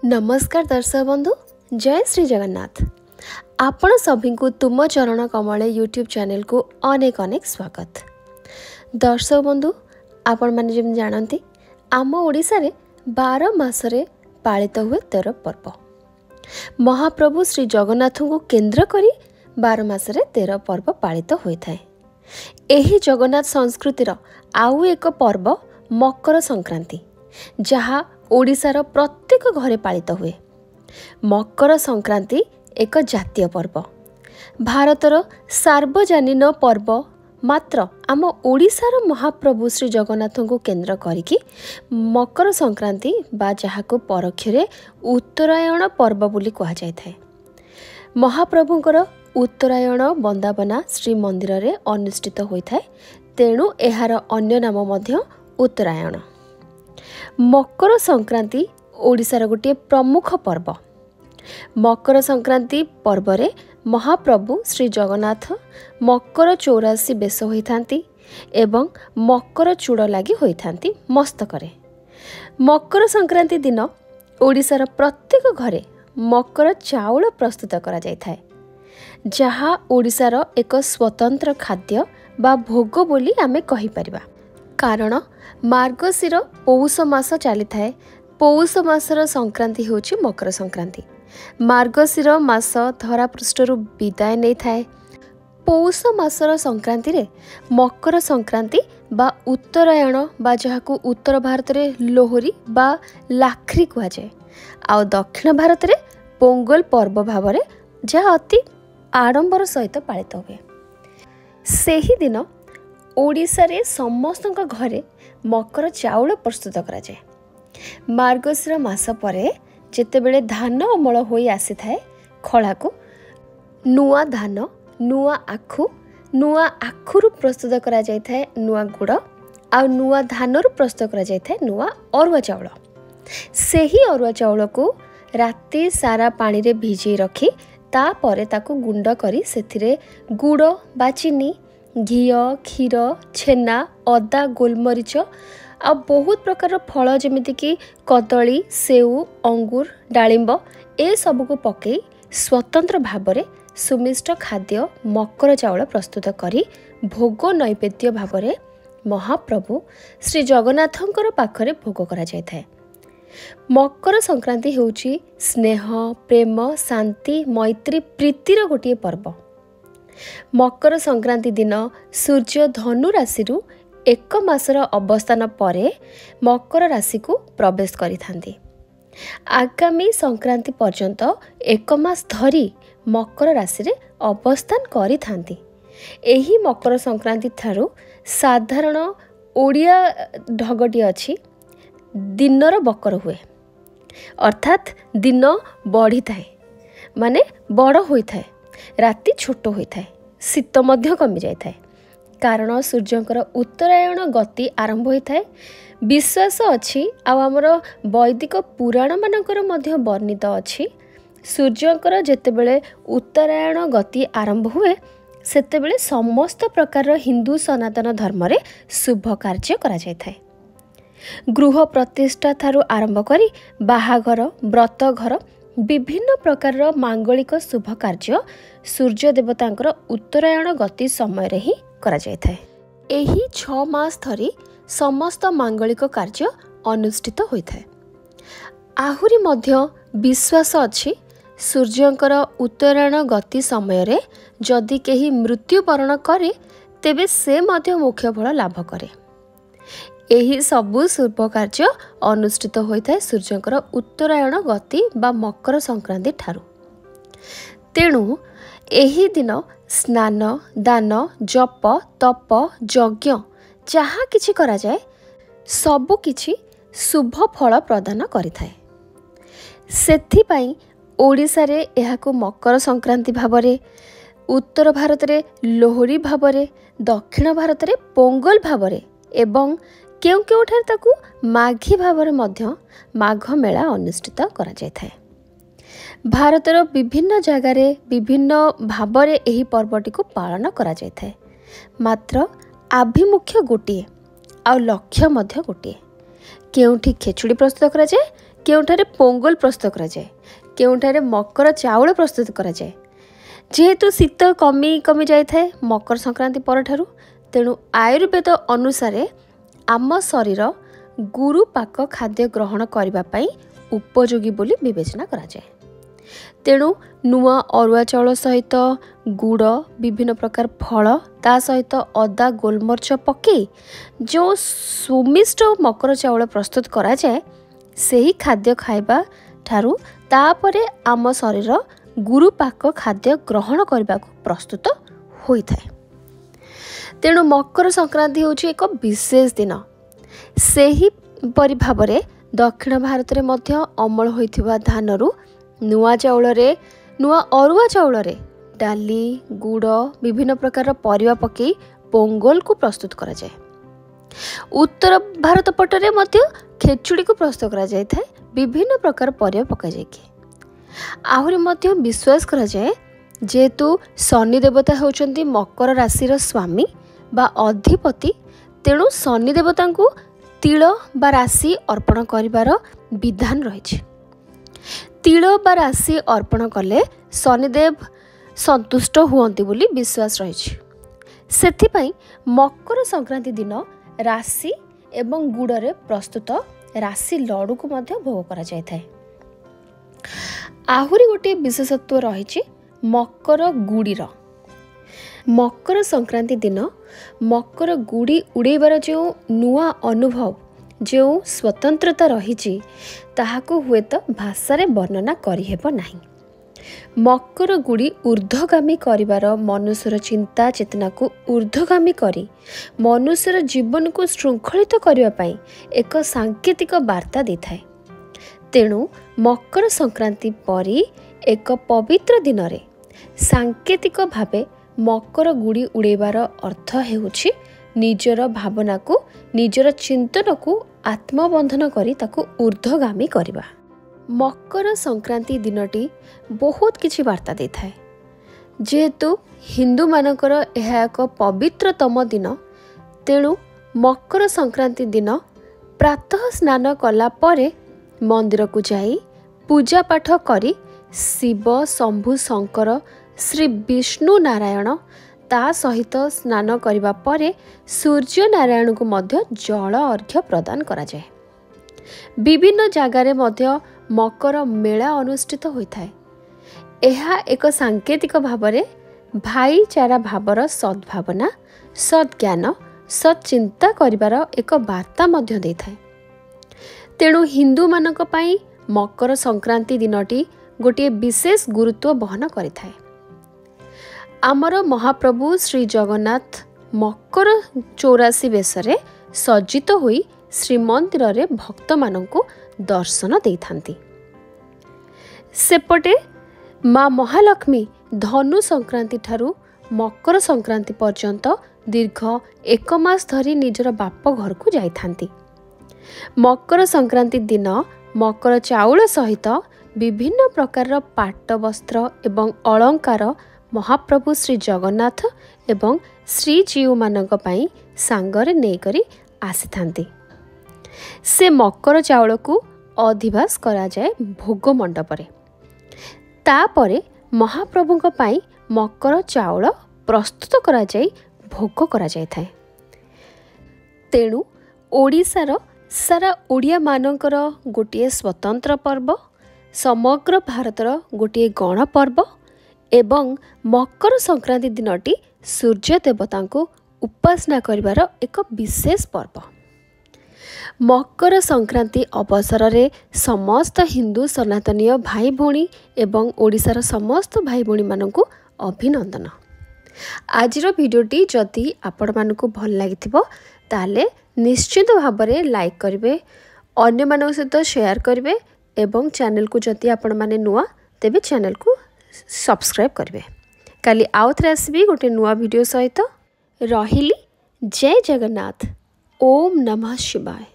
नमस्कार दर्शक बंधु, जय श्री जगन्नाथ। आपण सभी को तुम चरण कमल यूट्यूब चैनल को अनेक अनेक स्वागत। दर्शक बंधु, आपण माने जम जानती आम ओडिसा रे 12 मासरे पालित हुए 13 पर्व। महाप्रभु श्री जगन्नाथ को केंद्र करी 12 मासरे 13 पर्व पालित होइथाय। एही जगन्नाथ संस्कृतिर आउ एक पर्व मकर संक्रांति, जहाँ ओडिशार प्रत्येक घरे पालित हुए। मकर संक्रांति एक जातीय पर्व, भारतर सार्वजनीन पर्व। मात्र आम ओडिशार महाप्रभु श्री जगन्नाथ को केंद्र करिकी मकर संक्रांति बा जहाको परक्षरे उत्तरायण पर्व बोली कहा जाय थाए। महाप्रभुଙ୍କର उत्तरायण वंदावना श्री मंदिर रे अनुष्ठित होइथाए, तेणु एहार अन्य नाम मध्य उत्तरायण। मकर संक्रांति ओडिशार गोटे प्रमुख पर्व। मकर संक्रांति पर्व रे महाप्रभु श्री जगन्नाथ मकर 84 बेश होइथांती एवं मकर चूड़ लागि होइथांती मस्तकरे। मकर संक्रांति दिन ओडिशार प्रत्येक घरे मकर चाउल प्रस्तुत करा जायथाय, जहाँ ओडिशार एक स्वतंत्र खाद्य बा भोग बोली आमे कहि परिबा। कारण मार्गशीर पौष मास चली थाए। पौष मासर संक्रांति होची मकर संक्रांति। मार्गशीर मास धरा पृष्ठरु विदाय नहीं थाए। पौष मासर संक्रांति रे मकर संक्रांति बा उत्तरायण बा जहाकू उत्तर भारत रे लोहरी बा लाखरी कहा जाए, आउ दक्षिण भारत रे पोंगल पर्व भाव रे जहा अति आडंबर सहित पालित हुए। सेही दिन ओडिशा रे समस्तक घरे मकर चाउल प्रस्तुत करा जाए। मार्गशीर मास परे जेतेबेले धान अमल होई आसी थाए, खळा को नुआ धान नुआ आखुरु प्रस्तुत करा जाय थाए नुआ गुड़, आ नुआ धानरु प्रस्तुत करा जाय थाए नुआ अरुआ चाउल। सेही अरुआ चाउल को राति सारा पानी रे भिजै रखी ता परे ताकू गुंड करी सेथिरे गुड़ बा चीनी, घी, क्षीर, छेना, अदा, गोलमरीच आ बहुत प्रकार फल जमिति कि कदली, सेऊ, अंगूर, डालिंब ए सब को पकई स्वतंत्र भावरे सुमिष्ट खाद्य मकर चाउल प्रस्तुत करी भोग नैवेद्य भावरे महाप्रभु श्री जगन्नाथंकर पाखरे भोग करा जाय थाए। मकर संक्रांति हेउची स्नेह, प्रेम, शांति, मैत्री, प्रीतिर गोटे पर्व। मकर संक्रांति दिन सूर्य धनु राशि एक मासर अवस्थान परे मकर राशि को प्रवेश करिथांती। आगामी संक्रांति पर्यंत एक मास धरी मकर राशि रे अवस्थान करिथांती। एही मकर संक्रांति थारु साधारण ओडिया ढगटी अछि, दिनर बकर हुए, अर्थात दिन बढ़ी थाए, माने बड़ होई थाए, राति छोट होई थाए, शीत मध्य कमी जाय थाए। कारण सूर्यंकर उत्तरायण गति आरंभ होई थाए। विश्वास अछि आ हमर वैदिक पुराण मानकर मध्य वर्णित अछि, सूर्यंकर जेतेबेले उत्तरायण गति आरंभ हुए सेतेबेले समस्त प्रकार हिंदू सनातन धर्म रे शुभ कार्य करा जाय थाए। गृह प्रतिष्ठा थारु आरंभ करी बाहाघर, व्रत घर, विभिन्न प्रकार मांगलिक शुभ कार्य सूर्य देवतांकर उत्तरायण गति समय रे ही करा जाय थाए। एही 6 मास धरी समस्त मांगलिक कार्य अनुष्ठित होई थाए। आहुरी मध्य विश्वास अछि सूर्यंकर उत्तरायण गति समय रे जदि केही मृत्युवरण करे तेबे से मध्य मुख्य फल लाभ करे। एही सबु शुभ कार्य अनुष्ठित होइथाए सूर्यंकर उत्तरायण गति बा मकर संक्रांति ठारू। तेणु एही दिन स्नान, दान, जप, तप, यज्ञ जहाँ किछि करा जाए सबु किछि शुभ फल प्रदान करिथाए। सेथि पई ओडिसा रे एहाकु मकर संक्रांति भावरे, उत्तर भारत रे लोहरी भावरे, दक्षिण भारत रे पोंगल भावरे एवं केउ केउठार ताकू माघी भावरे मध्य माघ मेला अनुष्ठित करा जाय थाए। भारतर विभिन्न जगार विभिन्न भावरे एही पर्वटी को पालन करा जाय थाए। मात्र आभिमुख्य गोटे आ लक्ष्य मध्य गोटे। केउठी खेचुड़ी प्रस्तुत करा जाए, केउठारे पोंगल प्रस्तुत करा जाए, केउठारे मकर चाउल प्रस्तुत करा जाए। जेहेतु शीत कमी कमी जाए थाए मकर संक्रांति पर ठारू, तेणु आयुर्वेद अनुसार आम शरीर गुरु पाक खाद्य ग्रहण करने पाई उपयोगी बोली विवेचना करा जाए। तेणु नुआ अरुआ चाउल सहित गुड़ विभिन्न प्रकार फल ता सहित अदा गोलमर्च पकई जो सुमिष्ट मकर चाउल प्रस्तुत करा जाए सही खाद्य खाइबा ठारू तापरे आम शरीर गुरु पाक खाद्य ग्रहण करने को प्रस्तुत होता है। तेणु मकर संक्रांति होची एक विशेष दिन। सही परि भाव में दक्षिण भारत में मध्य अमल होइथिबा धानरू नुआ चाउल रे नुआ अरुआ चाउल रे डाली गुड़ विभिन्न प्रकार परिवा पकई पोंगल को प्रस्तुत करा जाए। उत्तर भारत पटरे मध्य खेचुड़ी को प्रस्तुत करा जाए थाए विभिन्न प्रकार परिवा पका जाए। आहुरी मध्य विश्वास करा जाए जेहेतु शनि देवता होचंती मकर राशि स्वामी बा अधिपति, तेणु शनि देवता को तिल बा राशि अर्पण करिवार विधान रही। तिल बा राशि अर्पण कले शनिदेव संतुष्ट हुअंती बोली विश्वास रही। सेथिपाई मकर संक्रांति दिन राशि एवं गुड़े प्रस्तुत राशि लड्डू को मध्य भोग करा जाय थाए। आहुरी गोटे विशेषत्व रही मकर गुड़ीर। मकर संक्रांति दिन मकर गुड़ी उड़ेबार जो नुआ अनुभव जो स्वतंत्रता रही ताहाको हुए तो भाषारे वर्णना करिहेब नाही। मकर गुड़ी ऊर्ध्वगामी करिवार मनुष्यर चिंता चेतना को ऊर्ध्वगामी करी मनुष्यर जीवन को श्रृंखलित करने पाई एक सांकेतिक वार्ता देଥାଏ। तेणु मकर संक्रांति परी एक पवित्र दिन रे सांकेतिक भावे मकर गुड़ी उड़ेबार अर्थ हेउछि निजर भावना को निजर चिंतन को आत्मबंधन करी ताको ऊर्ध्वगामी करबा। मकर संक्रांति दिनटी बहुत किछि वार्ता देଥାଏ। जेहेतु हिंदू मानकर यह एक पवित्रतम दिन, तेणु मकर संक्रांति दिन प्रातः स्नान कला परे मंदिर को जाई पूजा पाठ करी शिव शंभु शंकर श्री विष्णु नारायण ता सहित स्नान करिबा परे सूर्य नारायण को मध्य जल अर्घ्य प्रदान करा जाए। विभिन्न जगार मध्य मकर मेला अनुष्ठित होता है। यह एक सांकेतिक भाव में भाईचारा भावर सद्भावना सद्ज्ञान सच्चिंता करिबार एक वार्ता मध्य देଥାଏ। तेणु हिंदू मानक पई मकर संक्रांति दिनटी गोटे विशेष गुरुत्व बहन करिଥାଏ। आमर महाप्रभु श्री जगन्नाथ मकर 84 बेशरे सज्जित होई श्रीमंदिर रे भक्त मानंकु दर्शन देइथांती। सेपटे माँ महालक्ष्मी धनु संक्रांति ठारू मकर संक्रांति पर्यंत दीर्घ 1 मास धरी निजर बाप घर को जाइथांती। मकर संक्रांति दिन मकर चाउल सहित विभिन्न प्रकार पाट वस्त्र एवं अलंकार महाप्रभु श्री जगन्नाथ एवं श्रीजीव मानक पई सांगरे नेकरी आसीथांती। से मकर चाउल को अधिवास करा जाए भोग मंडपरे। तापरे महाप्रभुଙ୍କ ପାଇଁ मकर चाउल प्रस्तुत करा जाए भोग करा जाए थाए। तेणु ओडिशार सारा ओडिया मानकर गोटे स्वतंत्र पर्व, समग्र भारतर गोटे गण पर्व एवं मकर संक्रांति दिनटी सूर्य देवता को उपासना करिवार एक विशेष पर्व। मकर संक्रांति अवसर रे समस्त हिंदू सनातनीय भाई भौणी एवं ओडिशार समस्त भाई भौणी मानकु अभिनंदन। आजिर भिडियोटी जदि आपण मानकु भल लागिथिबो ताले निश्चित भाव में लाइक करेंगे, अन्य मानक सहित शेयर करेंगे एवं चैनल को जदि आपण माने नुआ तेबे चैनल को सब्सक्राइब करेंगे। काली आउ थे आसबि गोटे नुआ वीडियो सहित। रहिली। जय जगन्नाथ। ओम नमः शिवाय।